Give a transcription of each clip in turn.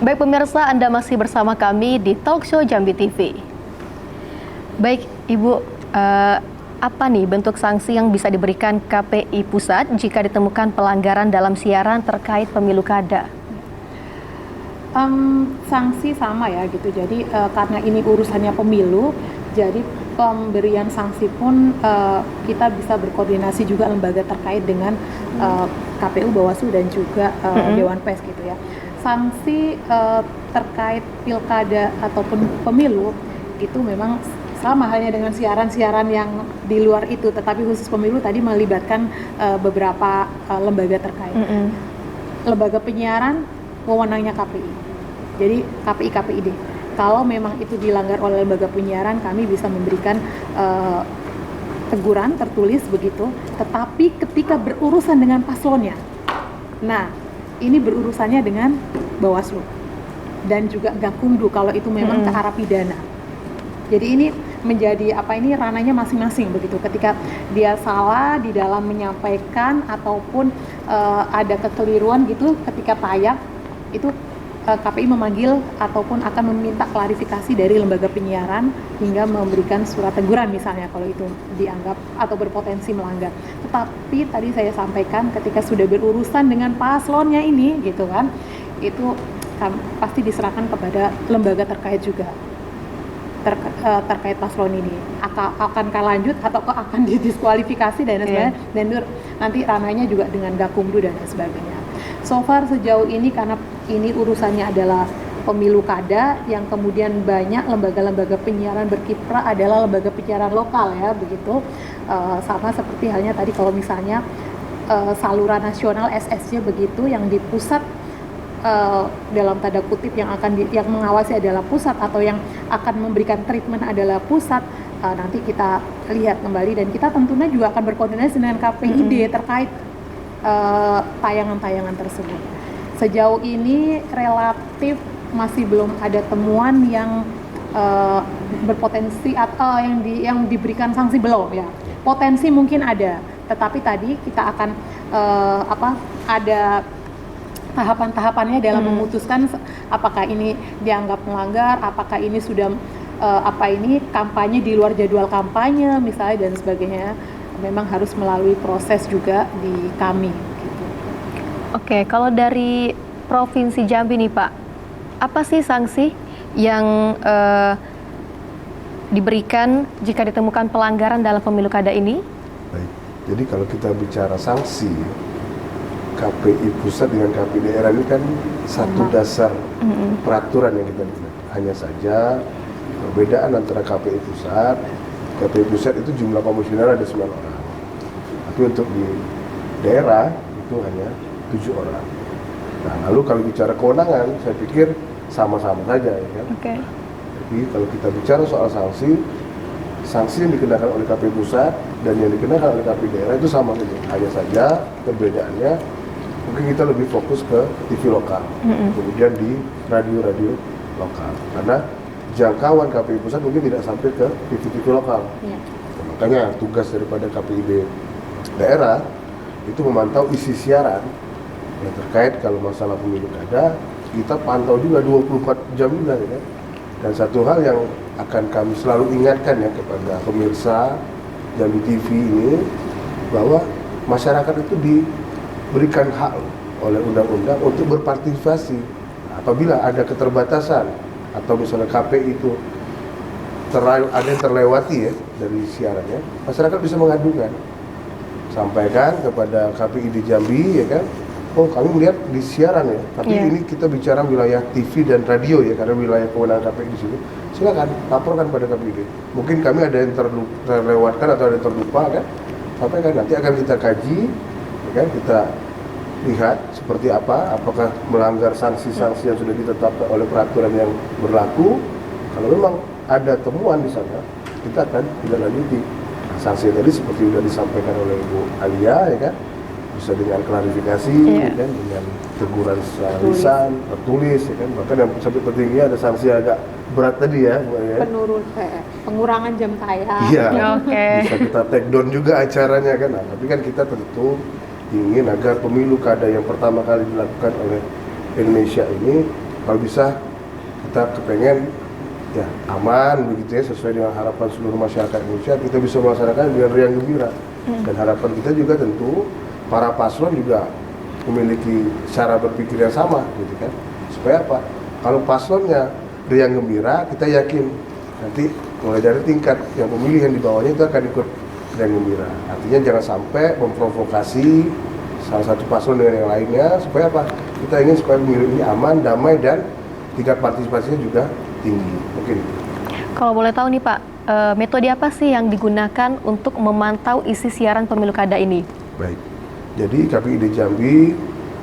Baik pemirsa, Anda masih bersama kami di Talkshow Jambi TV. Baik Ibu, apa nih bentuk sanksi yang bisa diberikan KPI Pusat jika ditemukan pelanggaran dalam siaran terkait pemilu kada? Sanksi sama ya gitu. Jadi karena ini urusannya pemilu, jadi pemberian sanksi pun kita bisa berkoordinasi juga lembaga terkait dengan KPU, Bawaslu dan juga Dewan Pers gitu ya. Sanksi terkait pilkada ataupun pemilu itu memang sama halnya dengan siaran-siaran yang di luar itu, tetapi khusus pemilu tadi melibatkan beberapa lembaga terkait. Lembaga penyiaran wewenangnya KPI. Jadi KPI-KPID. Kalau memang itu dilanggar oleh lembaga penyiaran, kami bisa memberikan teguran tertulis begitu. Tetapi ketika berurusan dengan paslonnya, nah ini berurusannya dengan Bawaslu dan juga Gakumdu kalau itu memang ke arah pidana. Jadi ini menjadi ranahnya masing-masing begitu. Ketika dia salah di dalam menyampaikan ataupun ada kekeliruan gitu ketika tayang, itu KPI memanggil ataupun akan meminta klarifikasi dari lembaga penyiaran hingga memberikan surat teguran misalnya kalau itu dianggap atau berpotensi melanggar. Tetapi tadi saya sampaikan ketika sudah berurusan dengan paslonnya ini gitu kan, itu pasti diserahkan kepada lembaga terkait juga terkait paslon ini. Akankah lanjut atau akan didiskualifikasi dan sebagainya, dan nanti ranahnya juga dengan Gakumdu dan sebagainya. So far sejauh ini karena ini urusannya adalah pemilu kada yang kemudian banyak lembaga-lembaga penyiaran berkiprah adalah lembaga penyiaran lokal ya begitu. Sama seperti halnya tadi kalau misalnya saluran nasional SSC begitu yang di pusat dalam tanda kutip yang mengawasi adalah pusat atau yang akan memberikan treatment adalah pusat, nanti kita lihat kembali dan kita tentunya juga akan berkoordinasi dengan KPID terkait tayangan-tayangan tersebut. Sejauh ini relatif masih belum ada temuan yang berpotensi atau yang diberikan sanksi belum ya. Potensi mungkin ada, tetapi tadi kita akan ada tahapan-tahapannya dalam memutuskan apakah ini dianggap melanggar, apakah ini sudah kampanye di luar jadwal kampanye misalnya dan sebagainya. Memang harus melalui proses juga di kami. Gitu. Oke, kalau dari Provinsi Jambi nih Pak, apa sih sanksi yang diberikan jika ditemukan pelanggaran dalam pemilu kada ini? Baik, jadi kalau kita bicara sanksi, KPI pusat dengan KPI daerah ini kan satu dasar peraturan yang kita buat. Hanya saja perbedaan antara KPI pusat itu jumlah komisioner ada 9 orang. Tapi untuk di daerah itu hanya 7 orang. Nah, lalu kalau bicara kewenangan, saya pikir sama-sama saja ya kan. Okay. Jadi kalau kita bicara soal sanksi yang dikenakan oleh KPI pusat dan yang dikenakan oleh KPI daerah itu sama saja. Hanya saja perbedaannya mungkin kita lebih fokus ke TV lokal, kemudian di radio-radio lokal. Karena jangkauan KPI pusat mungkin tidak sampai ke TV-TV lokal. Nah, makanya tugas daripada KPID daerah itu memantau isi siaran yang terkait kalau masalah pemilu kada, kita pantau juga 24 jam juga ya kan? Dan satu hal yang akan kami selalu ingatkan ya kepada pemirsa Jambi TV ini, bahwa masyarakat itu diberikan hak oleh undang-undang untuk berpartisipasi. Apabila ada keterbatasan atau misalnya KPI itu ada yang terlewati ya dari siarannya, masyarakat bisa mengadukan, sampaikan kepada KPI di Jambi ya kan, oh kami melihat di siaran ya, tapi ini kita bicara wilayah TV dan radio ya, karena wilayah kewenangan KPI di sini, silakan laporkan pada KPI. Mungkin kami ada yang terlewatkan atau ada yang terlupa kan, sampaikan, nanti akan kita kaji ya kan, kita lihat seperti apa, apakah melanggar sanksi-sanksi yang sudah ditetapkan oleh peraturan yang berlaku. Kalau memang ada temuan di sana, kita akan tidak lanjuti. Sanksi tadi seperti sudah disampaikan oleh Ibu Alia ya kan, bisa dengan klarifikasi ya kan, dengan teguran secara lisan, tertulis ya kan, bahkan yang sampai tertinggi ada sanksi agak berat tadi ya, pengurangan jam tayang. Iya, bisa kita take down juga acaranya kan. Nah, tapi kan kita tentu ingin agar pemilu kada yang pertama kali dilakukan oleh Indonesia ini kalau bisa kita kepengen ya aman begitu ya, sesuai dengan harapan seluruh masyarakat Indonesia, kita bisa melaksanakan dengan riang gembira. Dan harapan kita juga tentu para paslon juga memiliki cara berpikir yang sama gitu kan, supaya apa, kalau paslonnya riang gembira, kita yakin nanti mulai dari tingkat yang pemilih yang di bawahnya itu akan ikut riang gembira. Artinya jangan sampai memprovokasi salah satu paslon dengan yang lainnya, supaya apa, kita ingin supaya pemilu ini aman, damai, dan tingkat partisipasinya juga tinggi. Mungkin Kalau boleh tahu nih Pak, metode apa sih yang digunakan untuk memantau isi siaran pemilu kada ini? baik. Jadi KPID Jambi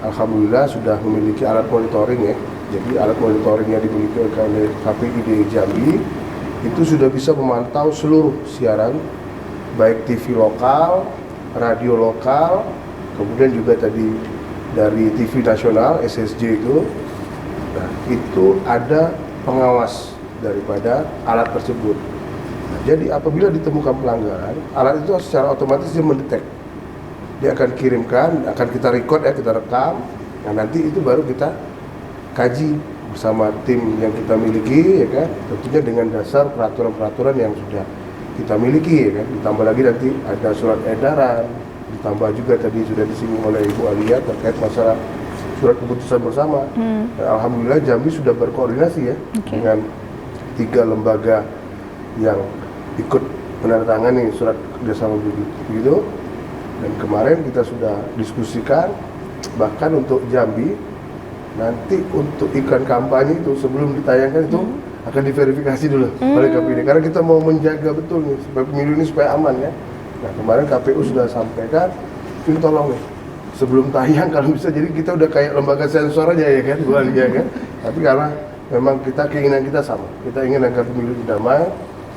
alhamdulillah sudah memiliki alat monitoring ya. Jadi alat monitoring yang dimiliki oleh KPID Jambi itu sudah bisa memantau seluruh siaran, baik TV lokal, radio lokal, kemudian juga tadi dari TV nasional SSJ itu. Nah, itu ada pengawas daripada alat tersebut. Nah, jadi apabila ditemukan pelanggaran, alat itu secara otomatis dia mendetek. Dia akan kirimkan, akan kita record ya, kita rekam. Nah, nanti itu baru kita kaji bersama tim yang kita miliki ya kan, tentunya dengan dasar peraturan-peraturan yang sudah kita miliki ya kan. Ditambah lagi nanti ada surat edaran, ditambah juga tadi sudah disinggung oleh Ibu Alia terkait masalah surat keputusan bersama. Dan alhamdulillah Jambi sudah berkoordinasi ya dengan 3 lembaga yang ikut menandatangani surat kerjasama begitu. Dan kemarin kita sudah diskusikan, bahkan untuk Jambi nanti untuk iklan kampanye itu sebelum ditayangkan itu akan diverifikasi dulu oleh KPID, karena kita mau menjaga betul nih supaya pemilu ini supaya aman ya. Nah, kemarin KPU sudah sampaikan, ini tolong nih sebelum tayang kalau bisa, jadi kita udah kayak lembaga sensor aja ya kan, bukan ya kan. Tapi karena memang kita keinginan kita sama, kita ingin agar pemilu damai,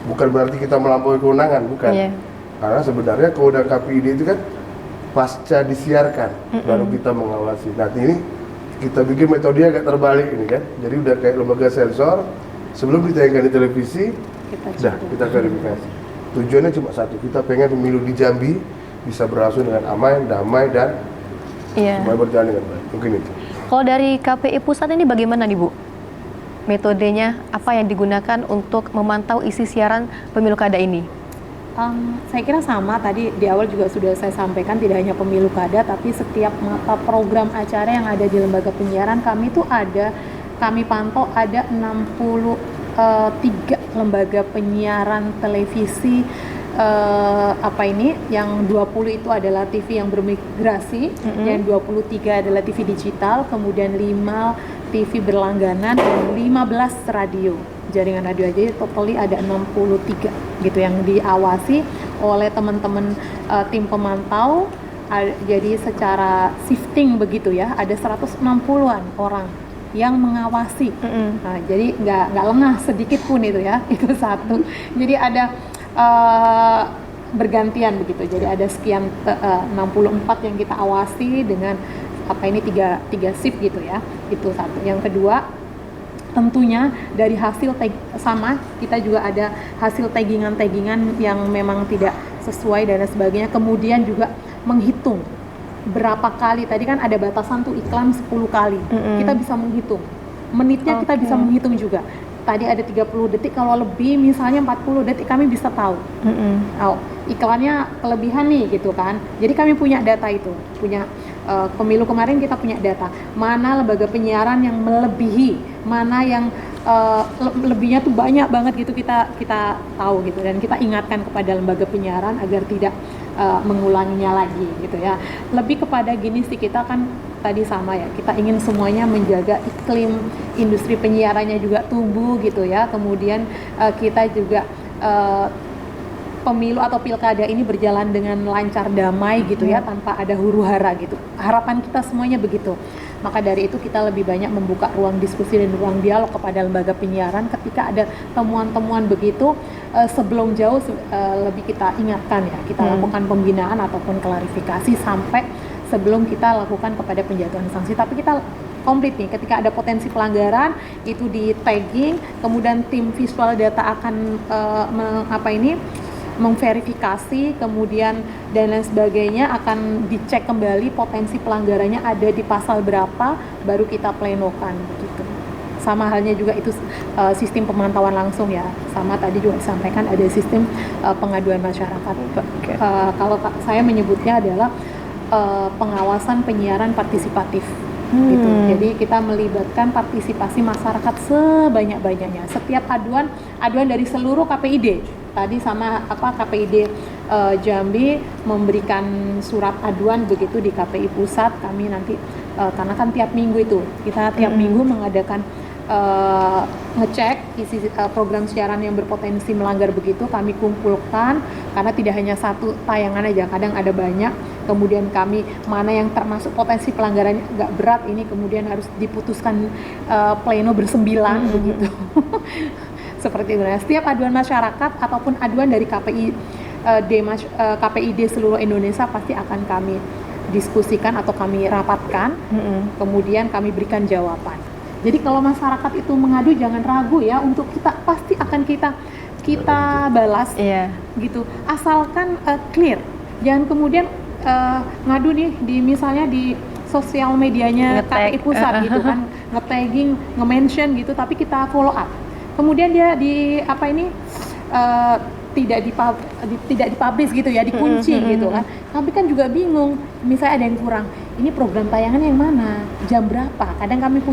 bukan berarti kita melampaui kewenangan, bukan. Karena sebenarnya kewenangan KPID itu kan pasca disiarkan baru kita mengawasi. Nah, ini kita bikin metode agak terbalik ini kan. Jadi udah kayak lembaga sensor, sebelum ditayangkan di televisi, kita verifikasi. Tujuannya cuma satu, kita pengen pemilu di Jambi bisa berlangsung dengan aman, damai, dan semuanya berjalan dengan baik. Mungkin itu. Kalau dari KPI Pusat ini bagaimana nih Bu? Metodenya apa yang digunakan untuk memantau isi siaran pemilu kada ini? Saya kira sama, tadi di awal juga sudah saya sampaikan, tidak hanya pemilu kada, tapi setiap mata program acara yang ada di lembaga penyiaran kami itu kami pantau ada 63 lembaga penyiaran televisi, yang 20 itu adalah TV yang bermigrasi, yang 23 adalah TV digital, kemudian 5 TV berlangganan, dan 15 radio. Jaringan radio aja totally ada 63 gitu yang diawasi oleh teman-teman tim pemantau. Jadi secara shifting begitu ya, ada 160-an orang yang mengawasi. Nah, jadi nggak lengah sedikit pun itu ya, itu satu. Jadi ada bergantian begitu. Jadi ada sekian 64 yang kita awasi dengan tiga shift gitu ya. Itu satu. Yang kedua, tentunya dari hasil sama, kita juga ada hasil taggingan yang memang tidak sesuai dan sebagainya. Kemudian juga menghitung berapa kali, tadi kan ada batasan tuh iklan 10 kali. Kita bisa menghitung. Menitnya kita bisa menghitung juga. Tadi ada 30 detik, kalau lebih misalnya 40 detik kami bisa tahu. Iklannya kelebihan nih gitu kan. Jadi kami punya data itu, punya pemilu kemarin kita punya data. Mana lembaga penyiaran yang melebihi, mana yang lebihnya tuh banyak banget gitu, kita tahu gitu, dan kita ingatkan kepada lembaga penyiaran agar tidak mengulanginya lagi gitu ya. Lebih kepada gini sih, kita kan tadi sama ya, kita ingin semuanya menjaga iklim industri penyiarannya juga tumbuh gitu ya. Kemudian kita juga pemilu atau pilkada ini berjalan dengan lancar, damai gitu ya, tanpa ada huru-hara gitu. Harapan kita semuanya begitu. Maka dari itu kita lebih banyak membuka ruang diskusi dan ruang dialog kepada lembaga penyiaran. Ketika ada temuan-temuan begitu, sebelum jauh lebih kita ingatkan ya, kita lakukan pembinaan ataupun klarifikasi sampai sebelum kita lakukan kepada penjatuhan sanksi. Tapi kita komplit nih, ketika ada potensi pelanggaran itu di tagging, kemudian tim visual data akan memverifikasi, kemudian dan lain sebagainya, akan dicek kembali potensi pelanggarannya ada di pasal berapa, baru kita plenokan begitu. sama halnya juga itu sistem pemantauan langsung ya. Sama tadi juga disampaikan ada sistem pengaduan masyarakat. Kalau saya menyebutnya adalah pengawasan penyiaran partisipatif. Gitu. Jadi kita melibatkan partisipasi masyarakat sebanyak-banyaknya. Setiap aduan dari seluruh KPID. Tadi sama KPID Jambi memberikan surat aduan begitu di KPI pusat. Kami nanti karena kan tiap minggu itu kita tiap minggu mengadakan ngecek isi program siaran yang berpotensi melanggar begitu, kami kumpulkan karena tidak hanya satu tayangan aja, kadang ada banyak. Kemudian kami mana yang termasuk potensi pelanggarannya agak berat, ini kemudian harus diputuskan pleno bersembilan begitu. Seperti itu. Nah, setiap aduan masyarakat ataupun aduan dari KPID seluruh Indonesia pasti akan kami diskusikan atau kami rapatkan, kemudian kami berikan jawaban. Jadi kalau masyarakat itu mengadu jangan ragu ya, untuk pasti akan kita balas, gitu. Asalkan clear, jangan kemudian ngadu nih misalnya di sosial medianya KPI pusat gitu kan, nge-tagging, nge-mention gitu, tapi kita follow up. Kemudian dia tidak dipublish gitu ya, dikunci gitu kan. Tapi kan juga bingung, misalnya ada yang kurang, ini program tayangan yang mana, jam berapa. Kadang kami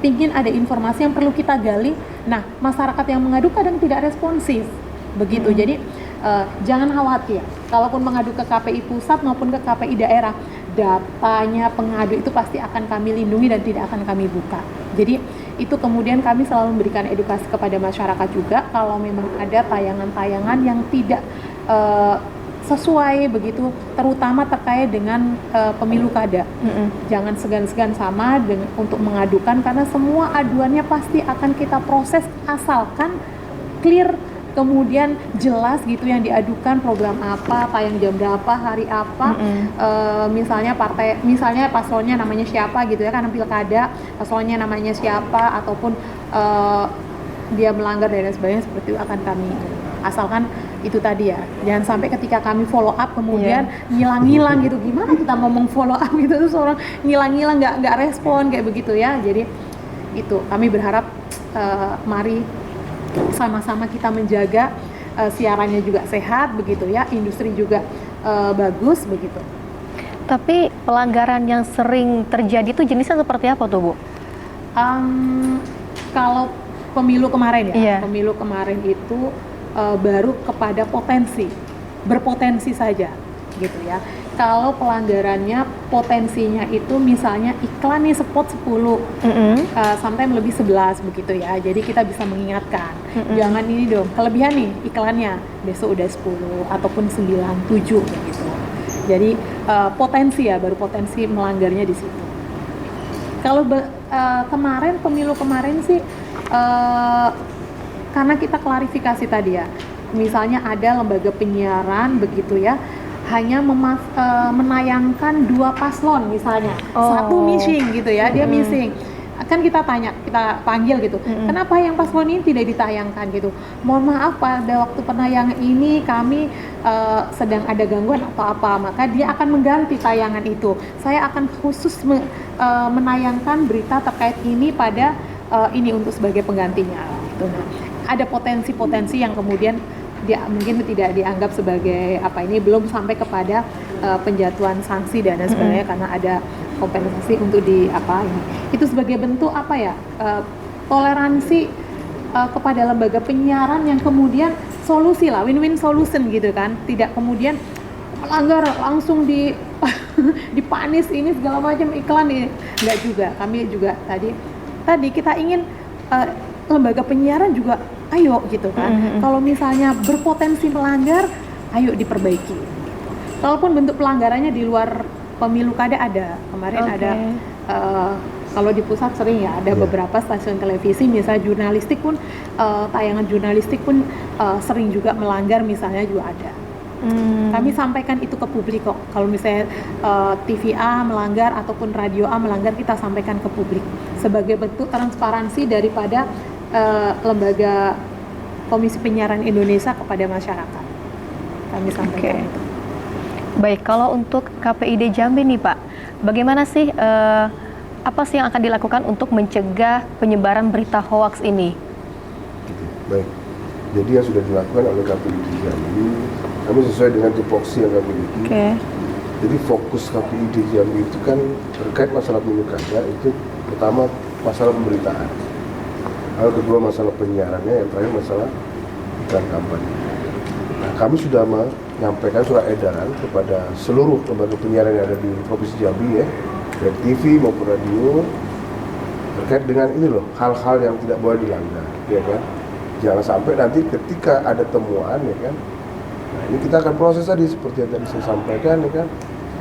pingin ada informasi yang perlu kita gali. Nah, masyarakat yang mengadu kadang tidak responsif begitu. Jadi jangan khawatir, kalaupun mengadu ke KPI pusat maupun ke KPI daerah, datanya pengadu itu pasti akan kami lindungi dan tidak akan kami buka. Jadi itu kemudian kami selalu memberikan edukasi kepada masyarakat juga, kalau memang ada tayangan-tayangan yang tidak sesuai begitu, terutama terkait dengan pemilu kada. Jangan segan-segan untuk mengadukan, karena semua aduannya pasti akan kita proses asalkan clear, kemudian jelas gitu yang diadukan, program apa, tayang jam berapa, hari apa, misalnya paslonnya namanya siapa gitu ya, karena pilkada paslonnya namanya siapa, ataupun dia melanggar dan sebagainya, seperti itu akan kami, asalkan itu tadi ya, jangan sampai ketika kami follow up kemudian ngilang-ngilang gitu. Gimana kita ngomong follow up gitu, terus orang ngilang-ngilang nggak respon kayak begitu ya. Jadi itu kami berharap mari sama-sama kita menjaga siarannya juga sehat begitu ya, industri juga bagus begitu. Tapi pelanggaran yang sering terjadi itu jenisnya seperti apa tuh Bu? Kalau pemilu kemarin ya, pemilu kemarin itu baru kepada berpotensi saja gitu ya. Kalau pelanggarannya potensinya itu misalnya iklan nih spot 10, sometimes lebih 11 begitu ya. Jadi kita bisa mengingatkan, jangan ini dong, kelebihan nih iklannya, besok udah 10 ataupun 9, 7 gitu. Jadi potensi ya, baru potensi melanggarnya di situ. Kalau pemilu kemarin sih karena kita klarifikasi tadi ya, misalnya ada lembaga penyiaran begitu ya, hanya menayangkan 2 paslon misalnya, satu missing gitu ya, dia missing. Kan kita panggil gitu, kenapa yang paslon ini tidak ditayangkan gitu. Mohon maaf, pada waktu penayangan ini kami sedang ada gangguan atau apa, maka dia akan mengganti tayangan itu. Saya akan khusus menayangkan berita terkait ini pada ini untuk sebagai penggantinya gitu. Nah, ada potensi-potensi yang kemudian dia mungkin tidak dianggap sebagai belum sampai kepada penjatuhan sanksi dan sebagainya, karena ada kompensasi untuk ini. Itu sebagai bentuk toleransi kepada lembaga penyiaran yang kemudian solusi lah, win-win solution gitu kan, tidak kemudian melanggar langsung dipanis ini segala macam iklan ini, enggak juga. Kami juga tadi kita ingin lembaga penyiaran juga ayo gitu kan, kalau misalnya berpotensi melanggar, ayo diperbaiki. Kalaupun bentuk pelanggarannya di luar pemilu kada ada, kemarin ada kalau di pusat sering ya, ada beberapa stasiun televisi misalnya jurnalistik pun, tayangan jurnalistik pun sering juga melanggar misalnya juga ada. Kami sampaikan itu ke publik kok, kalau misalnya TV A melanggar ataupun radio A melanggar, kita sampaikan ke publik sebagai bentuk transparansi daripada lembaga Komisi Penyiaran Indonesia kepada masyarakat. Kami sampaikan itu. Baik, kalau untuk KPID Jambi nih Pak, bagaimana sih apa sih yang akan dilakukan untuk mencegah penyebaran berita hoaks ini? Gitu. Baik. Jadi yang sudah dilakukan oleh KPID Jambi, kami sesuai dengan tupoksi yang kami miliki. Oke. Jadi fokus KPID Jambi itu kan terkait masalah Hulu Kada itu pertama masalah pemberitaan. Lalu kedua masalah penyiarannya, yang terakhir masalah iklan kampanye. Nah, kami sudah menyampaikan surat edaran kepada seluruh lembaga penyiaran yang ada di Provinsi Jambi ya, baik TV maupun radio, terkait dengan ini loh, hal-hal yang tidak boleh dilanggar, ya kan? Jangan sampai nanti ketika ada temuan, ya kan? Nah, ini kita akan proses tadi seperti yang tadi saya sampaikan, ya kan?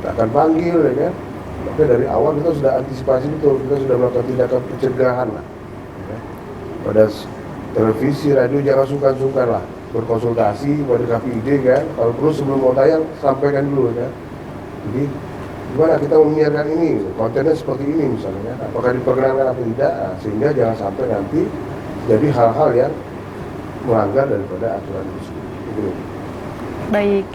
Kita akan panggil, ya kan? Tapi dari awal kita sudah antisipasi betul, kita sudah melakukan tindakan pencegahan lah. Ya kan? Pada televisi, radio jangan sungkan-sungkan lah berkonsultasi pada KPID kan. Kalau perlu sebelum mau tayang sampaikan dulu kan. Jadi gimana kita menyiarkan ini, kontennya seperti ini misalnya, apakah diperkenankan atau tidak, nah, sehingga jangan sampai nanti jadi hal-hal yang melanggar daripada aturan itu. Baik.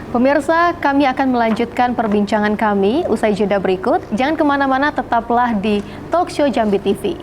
Pemirsa, kami akan melanjutkan perbincangan kami usai jeda berikut. Jangan kemana-mana, tetaplah di Talkshow Jambi TV.